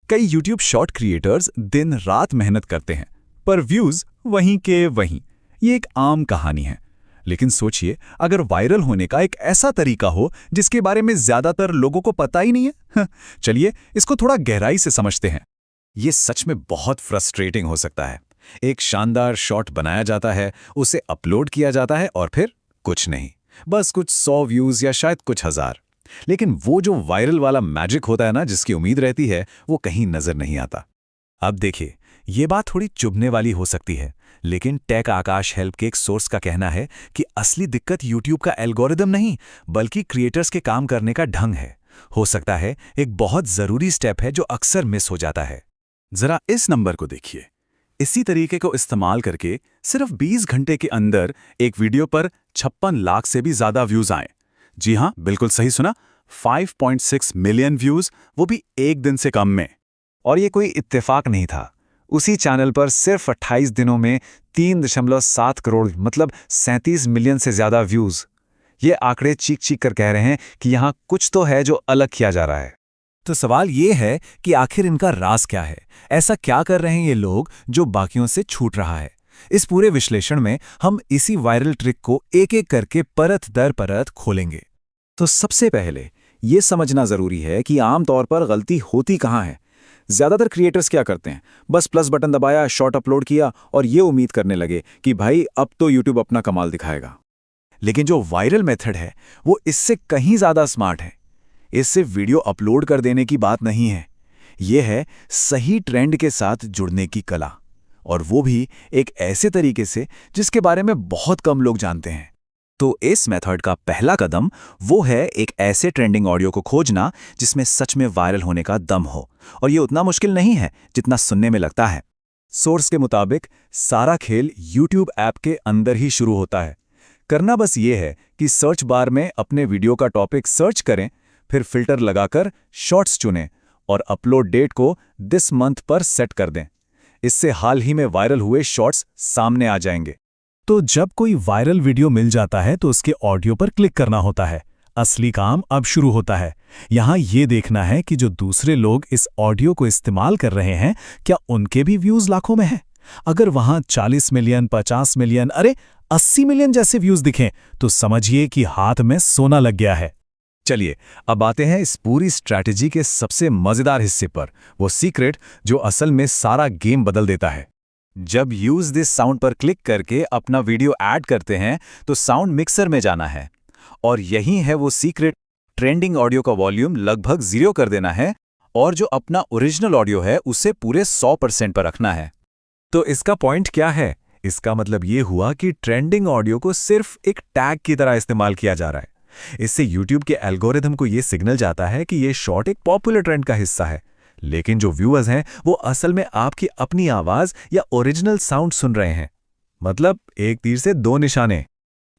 कई YouTube short creators दिन रात मेहनत करते हैं, पर व्यूज वहीं के वहीं। ये एक आम कहानी है। लेकिन सोचिए, अगर वायरल होने का एक ऐसा तरीका हो जिसके बारे में ज्यादातर लोगों को पता ही नहीं है। चलिए इसको थोड़ा गहराई से समझते हैं। ये सच में बहुत फ्रस्ट्रेटिंग हो सकता है। एक शानदार शॉट बनाया जाता है, उसे अपलोड किया जाता है और फिर कुछ नहीं, बस कुछ 100 व्यूज या शायद कुछ हजार। लेकिन वो जो वायरल वाला मैजिक होता है ना, जिसकी उम्मीद रहती है, वो कहीं नजर नहीं आता। अब देखिए, ये बात थोड़ी चुभने वाली हो सकती है, लेकिन टेक आकाश हेल्प के एक सोर्स का कहना है कि असली दिक्कत यूट्यूब का एल्गोरिदम नहीं, बल्कि क्रिएटर्स के काम करने का ढंग है। हो सकता है एक बहुत जरूरी स्टेप है जो अक्सर मिस हो जाता है। जरा इस नंबर को देखिए। इसी तरीके को इस्तेमाल करके सिर्फ 20 घंटे के अंदर एक वीडियो पर 56 लाख से भी ज्यादा व्यूज आए। जी हां, बिल्कुल सही सुना, 5.6 मिलियन व्यूज, वो भी एक दिन से कम में। और ये कोई इत्तेफाक नहीं था। उसी चैनल पर सिर्फ 28 दिनों में 3.7 करोड़, मतलब 37 मिलियन से ज्यादा व्यूज। ये आंकड़े चीख चीख कर कह रहे हैं कि यहां कुछ तो है जो अलग किया जा रहा है। तो सवाल ये है कि आखिर इनका राज क्या है? ऐसा क्या कर रहे हैं ये लोग जो बाकियों से छूट रहा है? इस पूरे विश्लेषण में हम इसी वायरल ट्रिक को एक एक करके परत दर परत खोलेंगे। तो सबसे पहले ये समझना जरूरी है कि आमतौर पर गलती होती कहाँ है। ज्यादातर क्रिएटर्स क्या करते हैं, बस प्लस बटन दबाया, शॉर्ट अपलोड किया और ये उम्मीद करने लगे कि भाई अब तो यूट्यूब अपना कमाल दिखाएगा। लेकिन जो वायरल मेथड है वो इससे कहीं ज्यादा स्मार्ट है। इससे वीडियो अपलोड कर देने की बात नहीं है, यह है सही ट्रेंड के साथ जुड़ने की कला, और वो भी एक ऐसे तरीके से जिसके बारे में बहुत कम लोग जानते हैं। तो इस मेथड का पहला कदम वो है एक ऐसे ट्रेंडिंग ऑडियो को खोजना जिसमें सच में वायरल होने का दम हो, और ये उतना मुश्किल नहीं है जितना सुनने में लगता है। सोर्स के मुताबिक सारा खेल YouTube ऐप के अंदर ही शुरू होता है। करना बस ये है कि सर्च बार में अपने वीडियो का टॉपिक सर्च करें, फिर फिल्टर लगाकर शॉर्ट्स चुनें और अपलोड डेट को दिस मंथ पर सेट कर दें। इससे हाल ही में वायरल हुए शॉर्ट्स सामने आ जाएंगे। तो जब कोई वायरल वीडियो मिल जाता है तो उसके ऑडियो पर क्लिक करना होता है। असली काम अब शुरू होता है। यहाँ ये देखना है कि जो दूसरे लोग इस ऑडियो को इस्तेमाल कर रहे हैं, क्या उनके भी व्यूज लाखों में हैं? अगर वहाँ 40 मिलियन, 50 मिलियन, अरे 80 मिलियन जैसे व्यूज दिखें तो समझिए कि हाथ में सोना लग गया है। चलिए अब आते हैं इस पूरी स्ट्रैटेजी के सबसे मजेदार हिस्से पर, वो सीक्रेट जो असल में सारा गेम बदल देता है। जब यूज दिस साउंड पर क्लिक करके अपना वीडियो ऐड करते हैं तो साउंड मिक्सर में जाना है, और यही है वो सीक्रेट। ट्रेंडिंग ऑडियो का वॉल्यूम लगभग 0 कर देना है और जो अपना ओरिजिनल ऑडियो है उसे पूरे 100% पर रखना है। तो इसका पॉइंट क्या है? इसका मतलब ये हुआ कि ट्रेंडिंग ऑडियो को सिर्फ एक टैग की तरह इस्तेमाल किया जा रहा है। इससे YouTube के एल्गोरिथम को ये सिग्नल जाता है कि ये शॉर्ट एक पॉपुलर ट्रेंड का हिस्सा है, लेकिन जो व्यूअर्स हैं वो असल में आपकी अपनी आवाज या ओरिजिनल साउंड सुन रहे हैं। मतलब एक तीर से दो निशाने।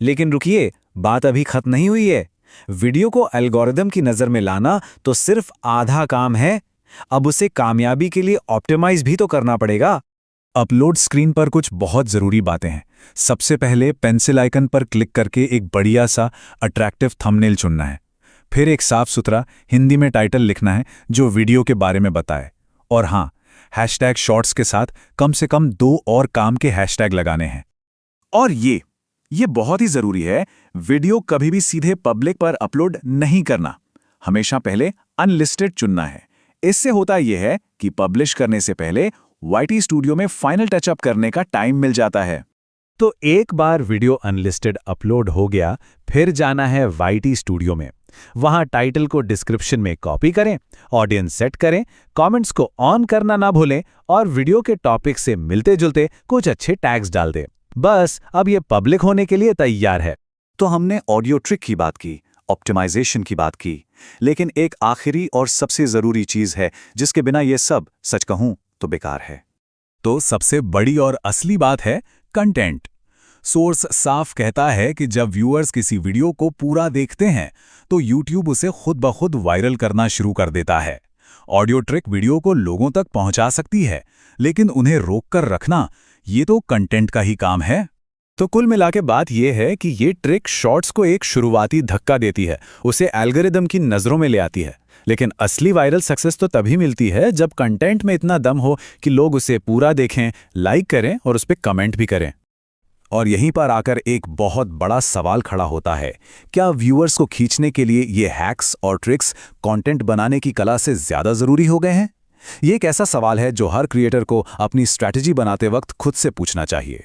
लेकिन रुकिए, बात अभी खत्म नहीं हुई है। वीडियो को एल्गोरिथम की नजर में लाना तो सिर्फ आधा काम है। अब उसे कामयाबी के लिए ऑप्टिमाइज भी तो करना पड़ेगा। अपलोड स्क्रीन पर कुछ बहुत जरूरी बातें हैं। सबसे पहले पेंसिल आइकन पर क्लिक करके एक बढ़िया सा अट्रैक्टिव थंबनेल चुनना है। फिर एक साफ सुथरा हिंदी में टाइटल लिखना है जो वीडियो के बारे में बताए। और हाँ, हैशटैग शॉर्ट्स के साथ कम से कम 2 और काम के हैशटैग लगाने हैं। और ये बहुत ही जरूरी है, वीडियो कभी भी सीधे पब्लिक पर अपलोड नहीं करना। हमेशा पहले अनलिस्टेड चुनना है। इससे होता यह है कि पब्लिश करने से पहले YT स्टूडियो में फाइनल टचअप करने का टाइम मिल जाता है। तो एक बार वीडियो अनलिस्टेड अपलोड हो गया, फिर जाना है YT स्टूडियो में। वहां टाइटल को डिस्क्रिप्शन में कॉपी करें, ऑडियंस सेट करें, कमेंट्स को ऑन करना ना भूलें और वीडियो के टॉपिक से मिलते जुलते कुछ अच्छे टैग्स डाल दें। बस अब ये पब्लिक होने के लिए तैयार है। तो हमने ऑडियो ट्रिक की बात की, ऑप्टिमाइजेशन की बात की, लेकिन एक आखिरी और सबसे जरूरी चीज है जिसके बिना ये सब, सच कहूं तो बेकार है। तो सबसे बड़ी और असली बात है कंटेंट। सोर्स साफ कहता है कि जब व्यूअर्स किसी वीडियो को पूरा देखते हैं तो YouTube उसे खुद ब खुद वायरल करना शुरू कर देता है। ऑडियो ट्रिक वीडियो को लोगों तक पहुंचा सकती है, लेकिन उन्हें रोककर रखना ये तो कंटेंट का ही काम है। तो कुल मिला के बात यह है कि ये ट्रिक शॉर्ट्स को एक शुरुआती धक्का देती है, उसे एल्गोरिदम की नज़रों में ले आती है। लेकिन असली वायरल सक्सेस तो तभी मिलती है जब कंटेंट में इतना दम हो कि लोग उसे पूरा देखें, लाइक करें और उस पर कमेंट भी करें। और यहीं पर आकर एक बहुत बड़ा सवाल खड़ा होता है, क्या व्यूअर्स को खींचने के लिए ये हैक्स और ट्रिक्स कंटेंट बनाने की कला से ज़्यादा ज़रूरी हो गए हैं? ये एक ऐसा सवाल है जो हर क्रिएटर को अपनी स्ट्रैटेजी बनाते वक्त खुद से पूछना चाहिए।